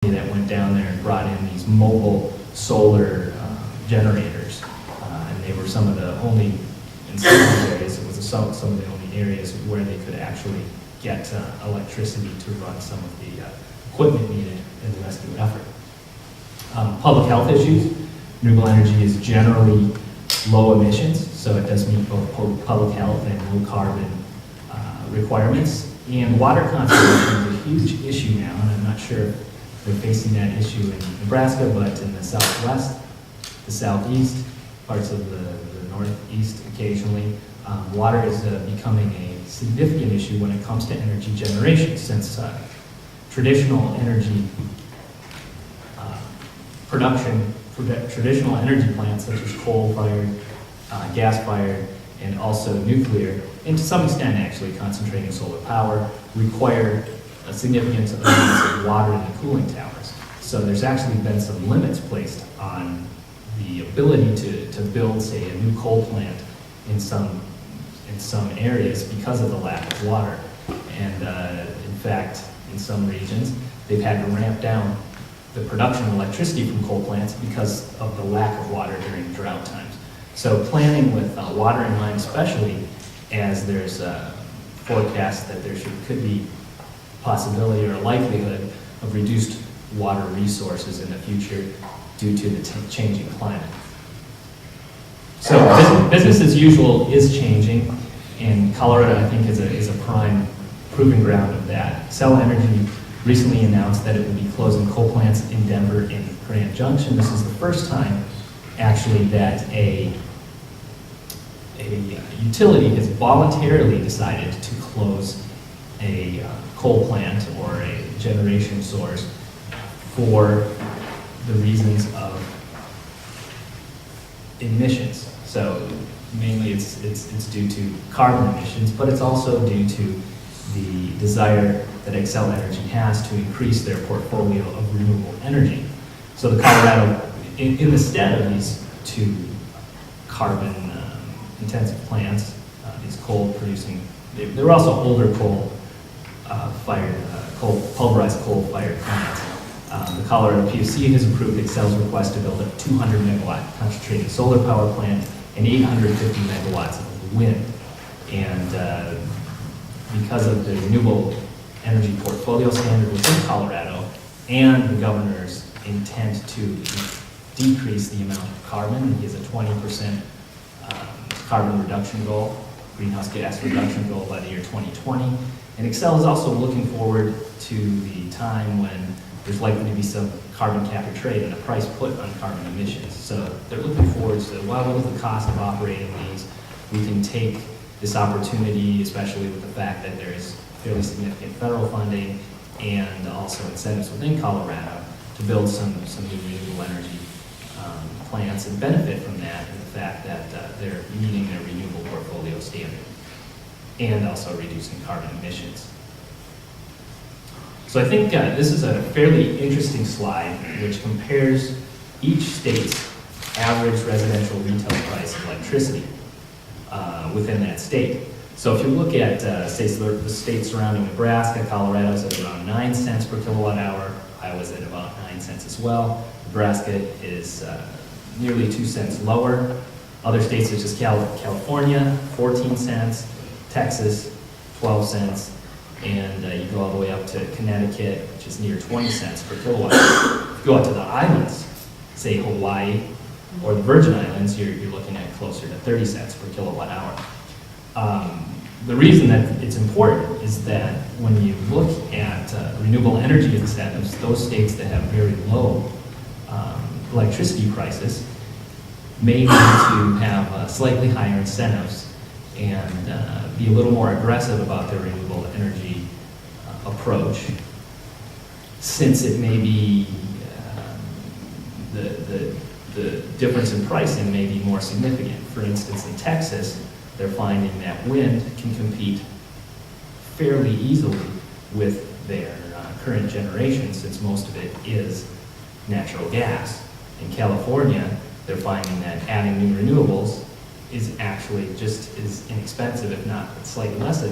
that went down there and brought in these mobile solar generators, and they were some of the only, in some areas, it was some of the only areas where they could actually get electricity to run some of the equipment needed in the rescue effort. Public health issues. Renewable energy is generally low emissions, so it does meet both public health and low carbon requirements. And water conservation is a huge issue now, and I'm not sure if they're facing that issue in Nebraska, but in the southwest, the southeast, parts of the northeast occasionally, water is becoming a significant issue when it comes to energy generation, since traditional energy production, traditional energy plants such as coal-fired, gas-fired, and also nuclear, and to some extent actually concentrating solar power, require a significant amounts of water in the cooling towers. So there's actually been some limits placed on the ability to build, say, a new coal plant in some areas because of the lack of water. And in fact, in some regions, they've had to ramp down the production of electricity from coal plants because of the lack of water during drought times. So planning with water in mind, especially as there's a forecast that there could be possibility or a likelihood of reduced water resources in the future due to the changing climate. So business as usual is changing, and Colorado, I think, is a prime proving ground of that. Xcel Energy recently announced that it will be closing coal plants in Denver and Grand Junction. This is the first time, actually, that a utility has voluntarily decided to close a coal plant or a generation source for the reasons of emissions. So mainly it's due to carbon emissions, but it's also due to the desire that Xcel Energy has to increase their portfolio of renewable energy. So the Colorado, in the stead of these two carbon intensive plants, these coal producing, they were also older coal fired, pulverized coal fired plants. The Colorado PUC has approved Xcel's request to build a 200 megawatt concentrated solar power plant and 850 megawatts of wind. And because of the renewable energy portfolio standard within Colorado and the governor's intent to decrease the amount of carbon, he has a 20% carbon reduction goal, greenhouse gas reduction goal by the year 2020. And Xcel is also looking forward to the time when there's likely to be some carbon capture trade and a price put on carbon emissions. So they're looking forward to, well, what is the cost of operating these? We can take this opportunity, especially with the fact that there is fairly significant federal funding and also incentives within Colorado to build some new renewable energy plants and benefit from that, and the fact that they're meeting their renewable portfolio standard and also reducing carbon emissions. So I think this is a fairly interesting slide which compares each state's average residential retail price of electricity within that state. So if you look at say the states surrounding Nebraska, Colorado's at around 9 cents per kilowatt hour, Iowa's at about 9 cents as well. Nebraska is nearly 2 cents lower. Other states such as California, 14 cents, Texas, 12 cents, and you go all the way up to Connecticut, which is near 20 cents per kilowatt hour. If you go out to the islands, say Hawaii or the Virgin Islands, you're looking at closer to 30 cents per kilowatt hour. The reason that it's important is that when you look at renewable energy incentives, those states that have very low electricity prices may need to have slightly higher incentives and be a little more aggressive about their renewable energy approach, since it may be the difference in pricing may be more significant. For instance, in Texas, they're finding that wind can compete fairly easily with their current generation, since most of it is natural gas. In California, they're finding that adding new renewables is actually just as inexpensive, if not slightly less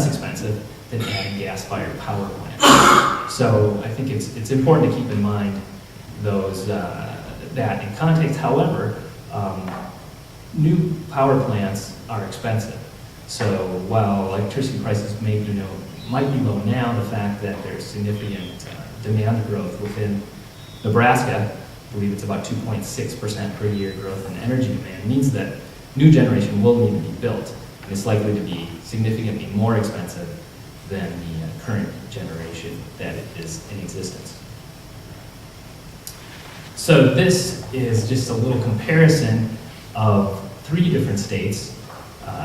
expensive, than adding gas-fired power plants. So I think it's important to keep in mind those that in context. However, new power plants are expensive. So while electricity prices might be low now, the fact that there's significant demand growth within Nebraska, I believe it's about 2.6% per year growth in energy demand, means that new generation will need to be built, and it's likely to be significantly more expensive than the current generation that is in existence. So this is just a little comparison of 3 different states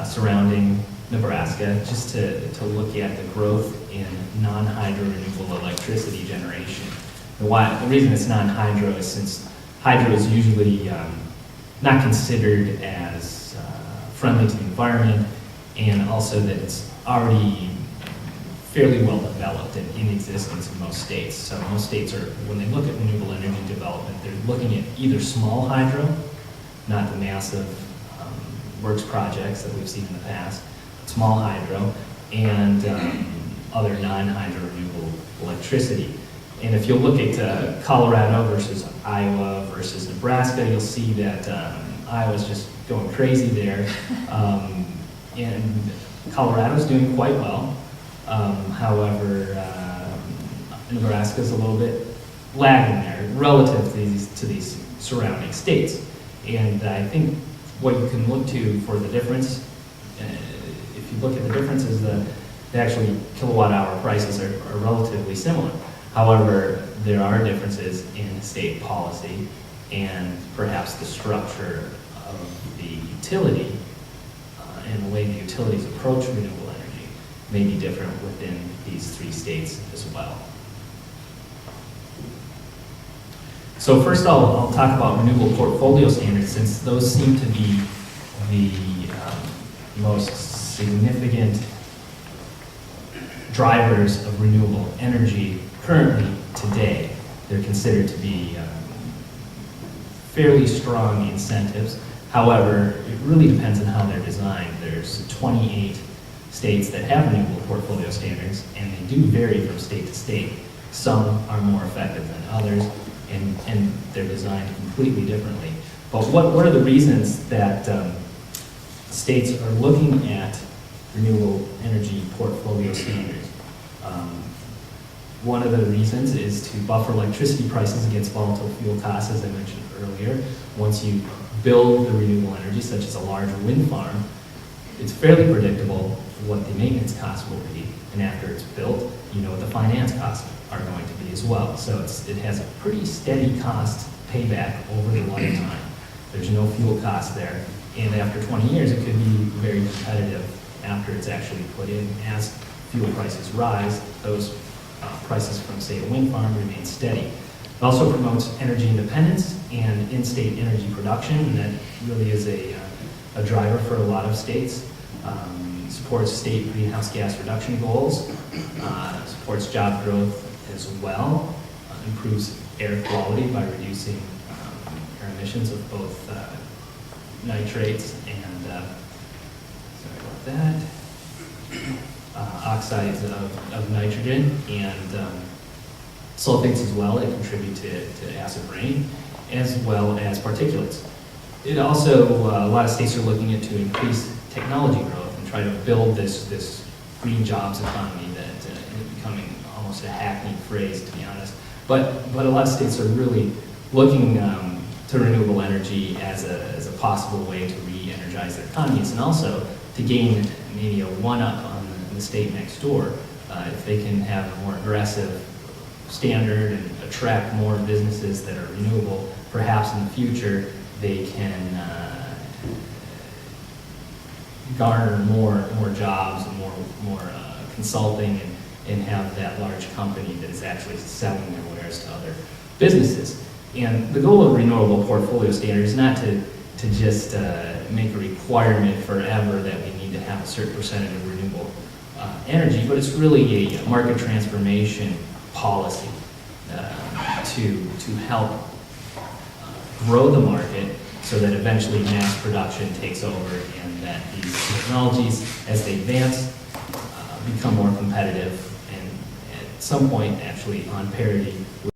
surrounding Nebraska, just to look at the growth in non-hydro renewable electricity generation. The reason it's non-hydro is since hydro is usually not considered as friendly to the environment, and also that it's already fairly well developed and in existence in most states. So most states are, when they look at renewable energy development, they're looking at either small hydro, not the massive works projects that we've seen in the past, small hydro, and other non-hydro renewable electricity. And if you look at Colorado versus Iowa versus Nebraska, you'll see that Iowa's just going crazy there. And Colorado's doing quite well. However, Nebraska's a little bit lagging there relative to these surrounding states. And I think what you can look to for the difference, if you look at the differences, the actually kilowatt hour prices are relatively similar. However, there are differences in state policy and perhaps the structure of the utility and the way the utilities approach renewable energy may be different within these 3 states as well. So first I'll talk about renewable portfolio standards, since those seem to be the most significant drivers of renewable energy currently today. They're considered to be fairly strong incentives. However, it really depends on how they're designed. There's 28 states that have renewable portfolio standards, and they do vary from state to state. Some are more effective than others, and they're designed completely differently. But what are the reasons that states are looking at renewable energy portfolio standards? One of the reasons is to buffer electricity prices against volatile fuel costs, as I mentioned earlier. Once you build the renewable energy, such as a large wind farm, it's fairly predictable what the maintenance costs will be, and after it's built, you know what the finance costs are going to be as well. So it has a pretty steady cost payback over the lifetime. There's no fuel cost there, and after 20 years, it could be very competitive after it's actually put in. As fuel prices rise, those prices from, say, a wind farm remain steady. It also promotes energy independence and in-state energy production, and that really is a driver for a lot of states. Supports state greenhouse gas reduction goals, supports job growth as well, improves air quality by reducing air emissions of both nitrates and, sorry about that, oxides of nitrogen and sulfates as well that contribute to acid rain, as well as particulates. It also, a lot of states are looking at to increase technology growth and try to build this green jobs economy that is becoming almost a hackneyed phrase, to be honest. But a lot of states are really looking to renewable energy as a possible way to re-energize their economies, and also to gain maybe a one-up on the state next door. If they can have a more aggressive standard and attract more businesses that are renewable, perhaps in the future they can garner more jobs and more consulting and have that large company that is actually selling their wares to other businesses. And the goal of renewable portfolio standards is not to just make a requirement forever that we need to have a certain percentage of renewable energy, but it's really a market transformation policy to help grow the market so that eventually mass production takes over, and that these technologies, as they advance, become more competitive and at some point actually on parity